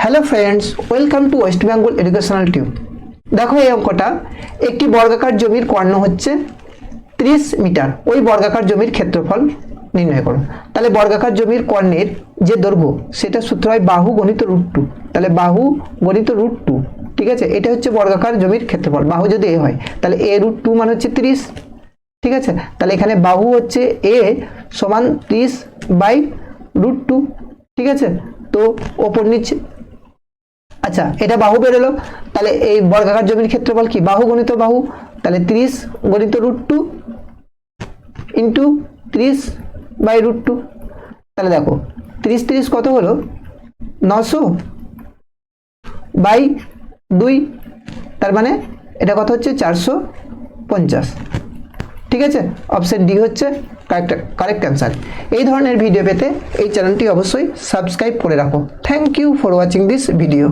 Hello friends, welcome to West Bengal educational tube. দেখো এই অঙ্কটা, একটি বর্গাকার জমির কর্ণ হচ্ছে 30 মিটার। ওই বর্গাকার জমির ক্ষেত্রফল নির্ণয় করো। তাহলে বর্গাকার জমির কর্ণের যে দৈর্ঘ্য সেটা সূত্র হয় বাহু গণিত √2। তাহলে বাহু গণিত √2, ঠিক আছে। এটা হচ্ছে বর্গাকার জমির ক্ষেত্রফল। বাহু যদি এ হয় তাহলে a √2 মানে হচ্ছে 30, ঠিক আছে। তাহলে এখানে বাহু হচ্ছে a সমান 30/√2, ঠিক আছে। তো ওপর নিচে, আচ্ছা এটা বাহু বেরোলো। তাহলে এই বর্গাকার জমির ক্ষেত্রফল কি? বাহু গণিত বাহু। তাহলে 30 গণিত √2 ইন্টু 30/√2। তাহলে দেখো 30 কত হলো? 900/2। তার মানে এটা কত হচ্ছে? 450, ঠিক আছে। অপশন ডি হচ্ছে কারেক্ট অ্যান্সার। এই ধরনের ভিডিও পেতে এই চ্যানেলটি অবশ্যই সাবস্ক্রাইব করে রাখো। Thank you for watching this video.